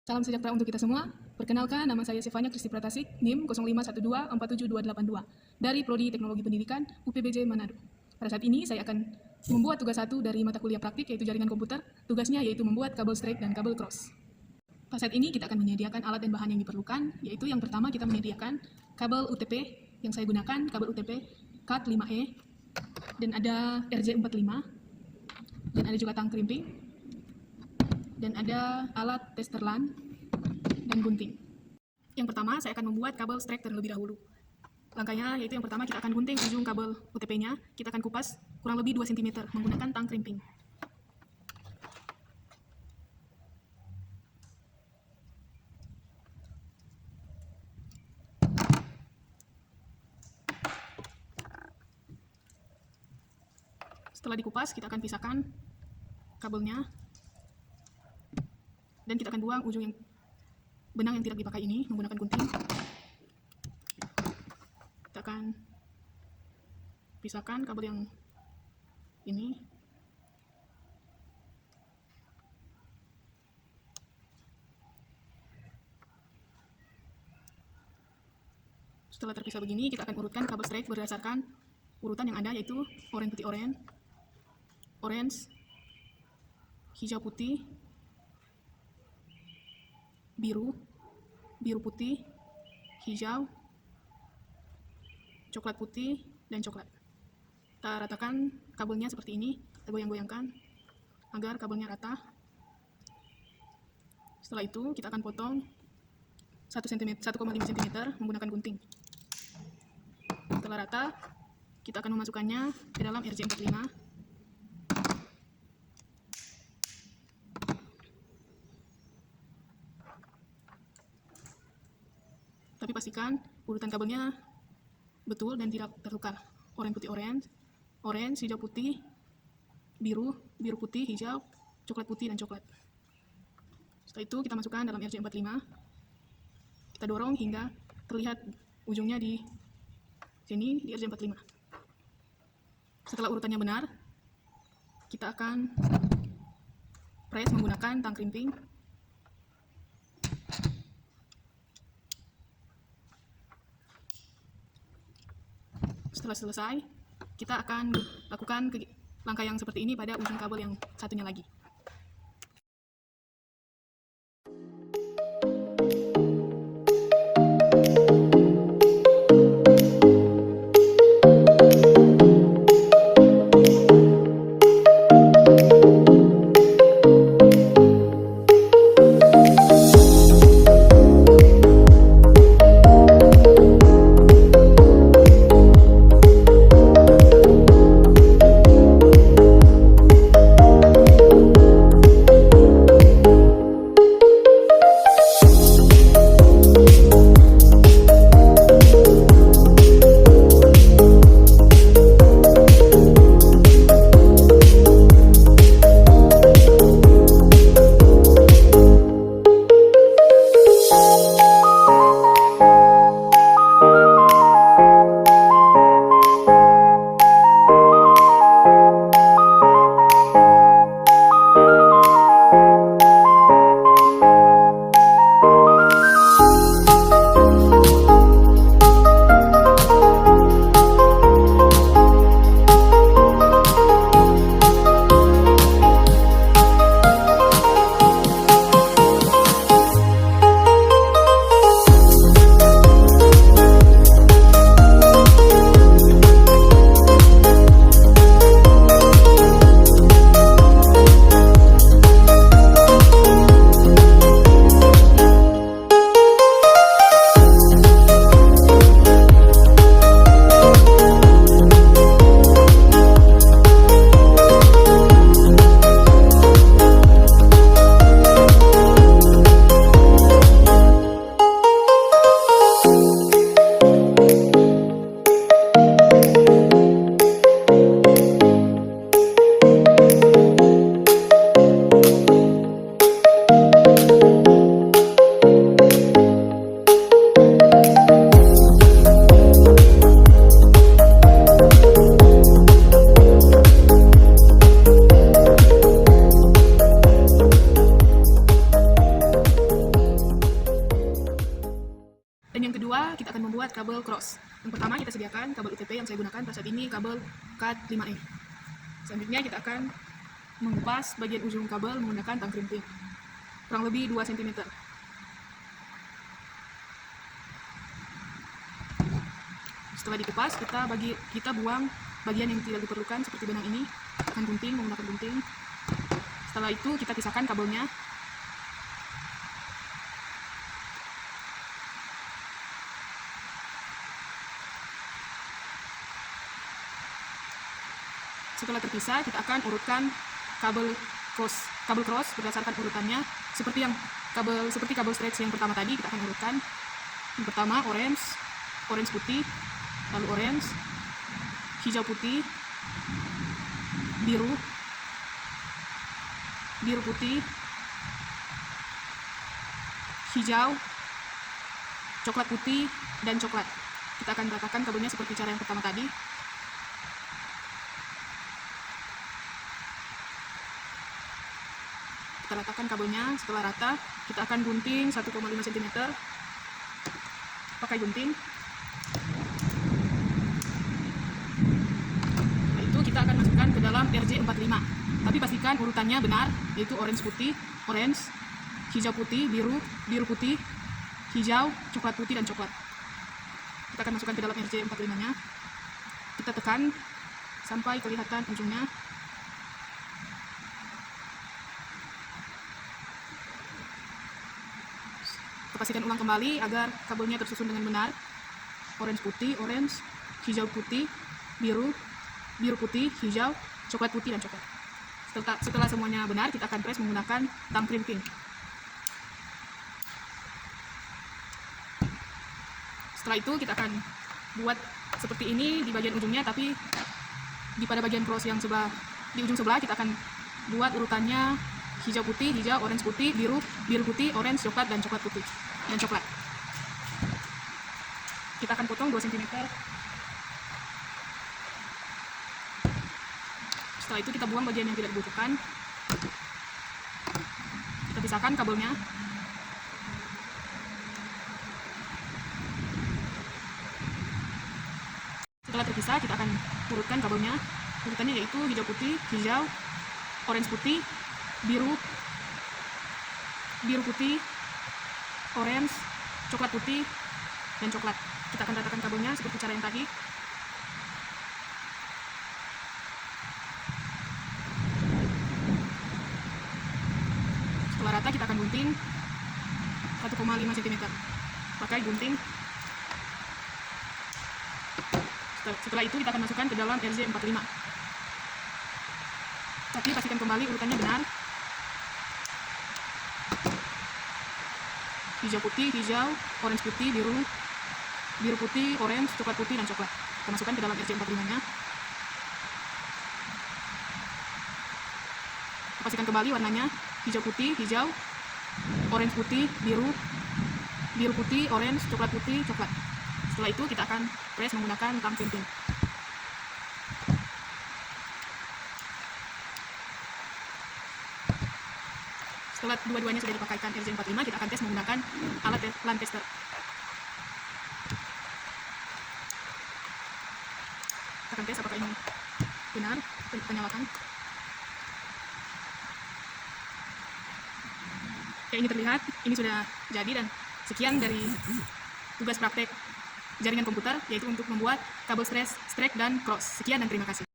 Salam sejahtera untuk kita semua. Perkenalkan, nama saya Sefanya Kristi Pratasik, NIM 0512472272 dari Prodi Teknologi Pendidikan UPBJ Manado. Pada saat ini saya akan membuat tugas satu dari mata kuliah praktik yaitu jaringan komputer. Tugasnya yaitu membuat kabel straight dan kabel cross. Pada saat ini kita akan menyediakan alat dan bahan yang diperlukan, yaitu yang pertama kita menyediakan kabel UTP yang saya gunakan, kabel UTP CAT 5E, dan ada RJ45, dan ada juga tang crimping, dan ada alat tester LAN dan gunting. Yang pertama, saya akan membuat kabel straight terlebih dahulu. Langkahnya yaitu yang pertama kita akan gunting ujung kabel UTP-nya, kita akan kupas kurang lebih 2 cm menggunakan tang crimping. Setelah dikupas, kita akan pisahkan kabelnya. Dan kita akan buang ujung yang benang yang tidak dipakai ini menggunakan gunting. Kita akan pisahkan kabel yang ini. Setelah terpisah begini, kita akan urutkan kabel straight berdasarkan urutan yang ada, yaitu oranye putih oranye, orange, hijau putih, biru, biru putih, hijau, coklat putih, dan coklat. Kita ratakan kabelnya seperti ini, kita goyang-goyangkan agar kabelnya rata. Setelah itu kita akan potong 1,5 cm menggunakan gunting. Setelah rata, kita akan memasukkannya ke dalam RJ45. Tapi pastikan urutan kabelnya betul dan tidak tertukar. Oranye putih orange, orange, hijau putih, biru, biru putih, hijau, coklat putih, dan coklat. Setelah itu kita masukkan dalam RJ45. Kita dorong hingga terlihat ujungnya di sini di RJ45. Setelah urutannya benar, kita akan press menggunakan tang crimping. Setelah selesai, kita akan lakukan langkah yang seperti ini pada ujung kabel yang satunya lagi. kedua, kita akan membuat kabel cross. Yang pertama kita sediakan kabel UTP yang saya gunakan pada saat ini kabel CAT 5E. Selanjutnya kita akan mengupas bagian ujung kabel menggunakan tang crimping, kurang lebih 2 cm. Setelah dikupas, kita buang bagian yang tidak diperlukan seperti benang ini, akan gunting menggunakan gunting. Setelah itu kita pisahkan kabelnya. Setelah terpisah, kita akan urutkan kabel cross berdasarkan urutannya, seperti kabel stretch yang pertama tadi. Kita akan urutkan. Yang pertama orange putih, lalu orange, hijau putih, biru putih, hijau, coklat putih, dan coklat. Kita akan ratakan kabelnya seperti cara yang pertama tadi. Kita ratakan kabelnya. Setelah rata, kita akan gunting 1,5 cm pakai gunting. Setelah itu kita akan masukkan ke dalam RJ45, tapi pastikan urutannya benar, yaitu orange putih, orange, hijau putih, biru putih, hijau, coklat putih, dan coklat. Kita akan masukkan ke dalam RJ45 nya. Kita tekan sampai kelihatan ujungnya. Kita pastikan ulang kembali agar kabelnya tersusun dengan benar. Orange putih, orange, hijau putih, biru putih, hijau, coklat putih, dan coklat. Setelah semuanya benar, kita akan press menggunakan tang crimping. Setelah itu kita akan buat seperti ini di bagian ujungnya, tapi pada bagian cross yang di ujung sebelah kita akan buat urutannya hijau putih, hijau, orange putih, biru putih, orange, coklat, dan coklat putih, dan coklat. Kita akan potong 2 cm. Setelah itu kita buang bagian yang tidak dibutuhkan. Kita pisahkan kabelnya. Setelah terpisah, kita akan urutkan kabelnya. Urutannya yaitu hijau putih, hijau, orange putih, biru putih, orange, coklat putih, dan coklat. Kita akan ratakan kabelnya seperti cara yang tadi. Setelah rata, kita akan gunting 1,5 cm pakai gunting. Setelah itu kita akan masukkan ke dalam RJ45, tapi pastikan kembali urutannya benar. Hijau putih, hijau, orange putih, biru putih, orange, coklat putih, dan coklat. Kita masukkan ke dalam RJ45 nya. Pastikan kembali warnanya hijau putih, hijau, orange putih, biru putih, orange, coklat putih, coklat. Setelah itu kita akan press menggunakan tang crimping. Setelah dua-duanya sudah dipakaikan RJ45, kita akan tes menggunakan alat LAN tester. Kita akan tes apakah ini benar. Kita nyalakan. Kayak ini terlihat, ini sudah jadi. Dan sekian dari tugas praktek jaringan komputer, yaitu untuk membuat kabel stretch dan cross. Sekian dan terima kasih.